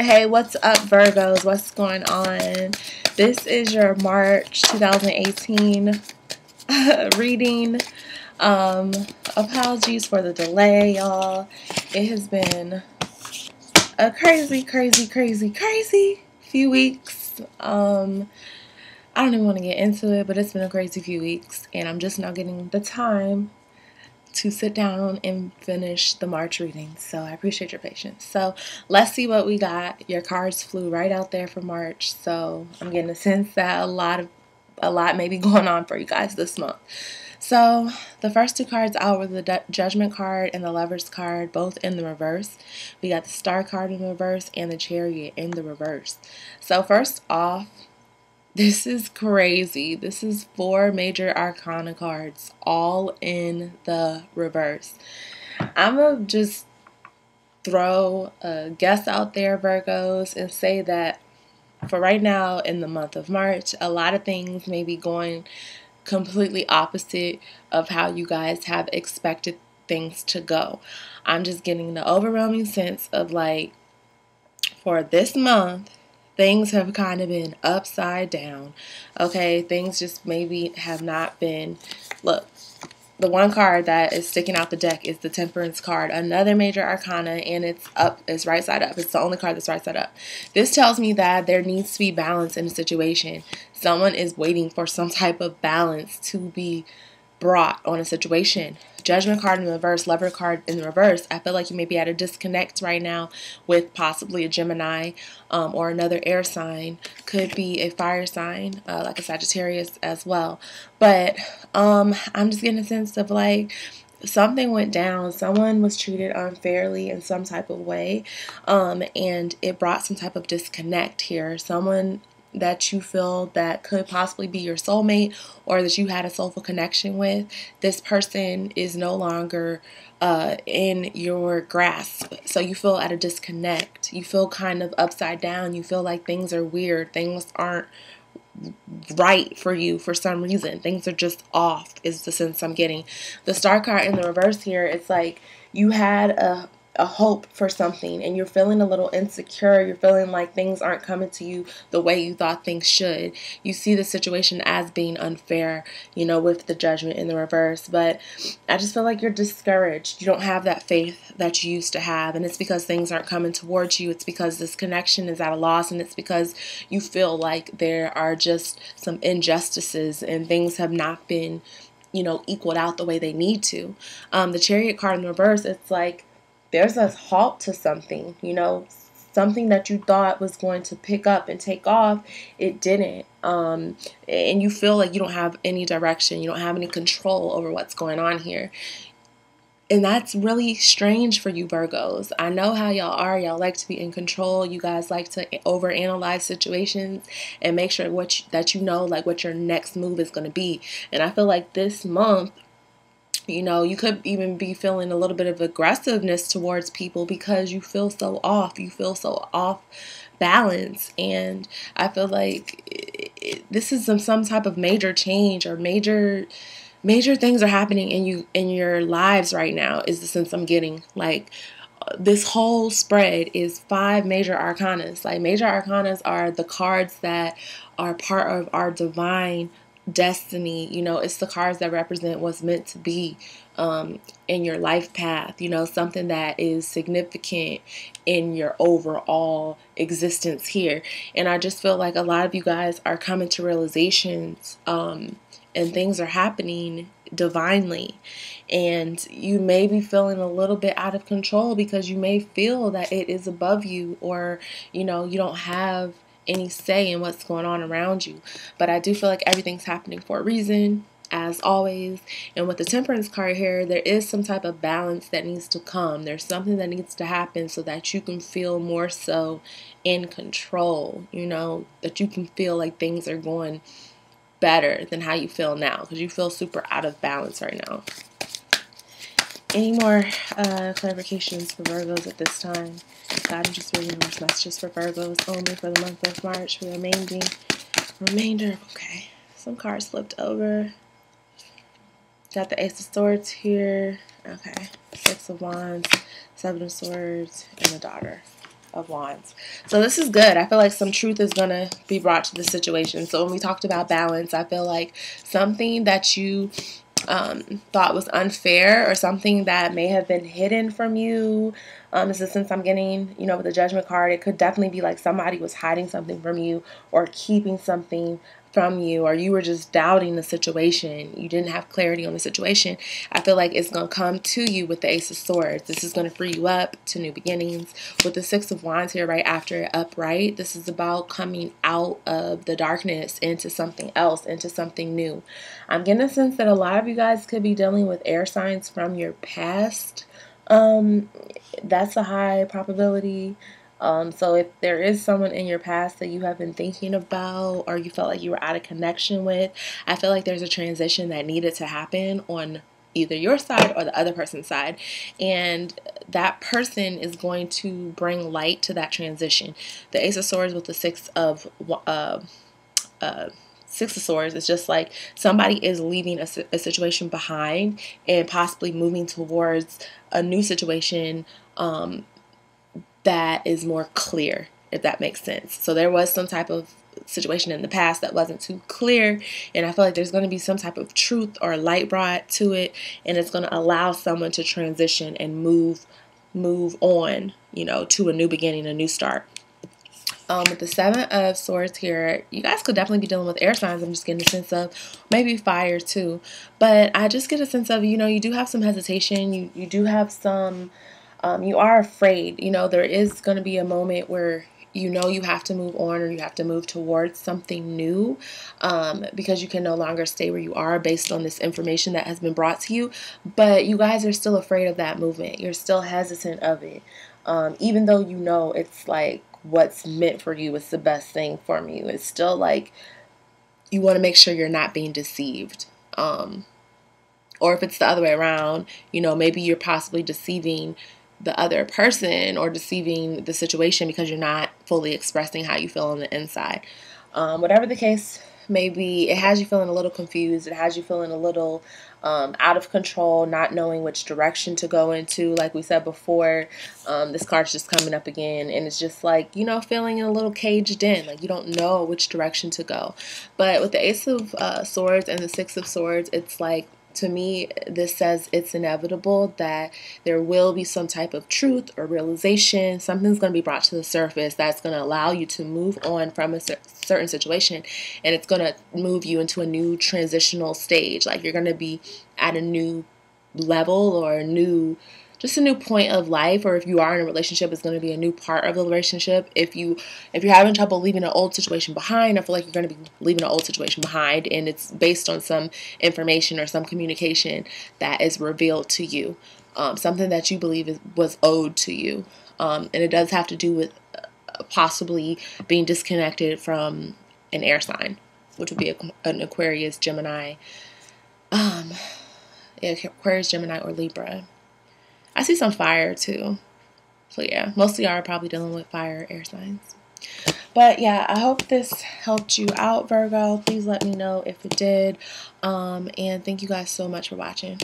Hey, what's up, Virgos? What's going on? This is your March 2018 reading. Apologies for the delay, y'all. It has been a crazy few weeks. I don't even want to get into it, but it's been a crazy few weeks, and I'm just now getting the time to sit down and finish the March reading. So I appreciate your patience. So let's see what we got. Your cards flew right out there for March, so I'm getting a sense that a lot may be going on for you guys this month. So the first two cards out were the Judgment card and the Lovers card, both in the reverse. We got the Star card in the reverse and the Chariot in the reverse. So first off, this is crazy. This is 4 major arcana cards, all in the reverse. I'm going to just throw a guess out there, Virgos, and say that for right now in the month of March, a lot of things may be going completely opposite of how you guys have expected things to go. I'm just getting the overwhelming sense of, like, for this month, things have kind of been upside down. Okay, things just maybe have not been. Look, the one card that is sticking out the deck is the Temperance card, another major arcana, and it's right side up. It's the only card that's right side up. This tells me that there needs to be balance in a situation. Someone is waiting for some type of balance to be brought on a situation. Judgment card in the reverse, Lover card in the reverse. I feel like you may be at a disconnect right now with possibly a Gemini or another air sign. Could be a fire sign, like a Sagittarius as well. But I'm just getting a sense of, like, something went down. Someone was treated unfairly in some type of way, and it brought some type of disconnect here. Someone that you feel that could possibly be your soulmate or that you had a soulful connection with, this person is no longer in your grasp. So you feel at a disconnect. You feel kind of upside down. You feel like things are weird. Things aren't right for you for some reason. Things are just off is the sense I'm getting. The Star card in the reverse here, it's like you had a hope for something and you're feeling a little insecure. You're feeling like things aren't coming to you the way you thought things should. You see the situation as being unfair, with the Judgment in the reverse. But I just feel like you're discouraged. You don't have that faith that you used to have, and it's because things aren't coming towards you. It's because this connection is at a loss, and it's because you feel like there are just some injustices and things have not been, equaled out the way they need to. The Chariot card in the reverse, it's like there's a halt to something, something that you thought was going to pick up and take off. It didn't. And you feel like you don't have any direction. You don't have any control over what's going on here. And that's really strange for you, Virgos. I know how y'all are. Y'all like to be in control. You guys like to overanalyze situations and make sure that what your next move is going to be. And I feel like this month, you could even be feeling a little bit of aggressiveness towards people because you feel so off. You feel so off balance. And I feel like this is some type of major change or major things are happening in your lives right now is the sense I'm getting. Like, this whole spread is 5 major arcanas. Like, major arcanas are the cards that are part of our divine destiny. It's the cards that represent what's meant to be in your life path, something that is significant in your overall existence here. And I just feel like a lot of you guys are coming to realizations and things are happening divinely, and you may be feeling a little bit out of control because you may feel that it is above you, or you don't have any say in what's going on around you. But I do feel like everything's happening for a reason, as always. And with the Temperance card here, there is some type of balance that needs to come. There's something that needs to happen so that you can feel more so in control, that you can feel like things are going better than how you feel now, because you feel super out of balance right now. Any more clarifications for Virgos at this time? God, I'm just reading those messages for Virgos only for the month of March for the remainder. Okay, some cards flipped over. Got the Ace of Swords here. Okay, 6 of Wands, 7 of Swords, and the Daughter. of Wands. So this is good. I feel like some truth is going to be brought to the situation. So when we talked about balance, I feel like something that you thought was unfair or something that may have been hidden from you. This is, since I'm getting, you know, with the Judgment card, it could definitely be like somebody was hiding something from you or keeping something from you, or you were just doubting the situation. You didn't have clarity on the situation. I feel like it's going to come to you with the Ace of Swords. This is going to free you up to new beginnings. With the Six of Wands here right after it upright, this is about coming out of the darkness into something else, into something new. I'm getting a sense that a lot of you guys could be dealing with air signs from your past. That's a high probability. So if there is someone in your past that you have been thinking about or you felt like you were out of connection with, I feel like there's a transition that needed to happen on either your side or the other person's side. And that person is going to bring light to that transition. The Ace of Swords with the Six of Swords is just like somebody is leaving a situation behind and possibly moving towards a new situation that is more clear, if that makes sense. So there was some type of situation in the past that wasn't too clear, and I feel like there's going to be some type of truth or light brought to it, and it's going to allow someone to transition and move on, you know, to a new beginning, a new start. With the Seven of Swords here, you guys could definitely be dealing with air signs. I'm just getting a sense of maybe fire too, but I just get a sense of, you know, you do have some hesitation. You do have some you are afraid. You know, there is going to be a moment where you know you have to move on or you have to move towards something new because you can no longer stay where you are based on this information that has been brought to you. But you guys are still afraid of that movement. You're still hesitant of it. Even though you know it's like what's meant for you is the best thing for you. It's still like you want to make sure you're not being deceived. Or if it's the other way around, you know, maybe you're possibly deceiving the other person or deceiving the situation because you're not fully expressing how you feel on the inside. Whatever the case may be, it has you feeling a little confused. It has you feeling a little out of control, not knowing which direction to go into. Like we said before, this card's just coming up again, and it's just like, you know, feeling a little caged in, like you don't know which direction to go. But with the Ace of Swords and the Six of Swords, it's like, to me, this says it's inevitable that there will be some type of truth or realization. Something's going to be brought to the surface that's going to allow you to move on from a certain situation, and it's going to move you into a new transitional stage. Like you're going to be at a new level or a new point of life, or if you are in a relationship, it's going to be a new part of the relationship. If you're having trouble leaving an old situation behind, I feel like you're going to be leaving an old situation behind, and it's based on some information or some communication that is revealed to you, something that you believe was owed to you, and it does have to do with possibly being disconnected from an air sign, which would be an Aquarius, Gemini, Aquarius, Gemini, or Libra. I see some fire too. So yeah, most of y'all are probably dealing with fire, air signs. But yeah, I hope this helped you out, Virgo. Please let me know if it did. And thank you guys so much for watching.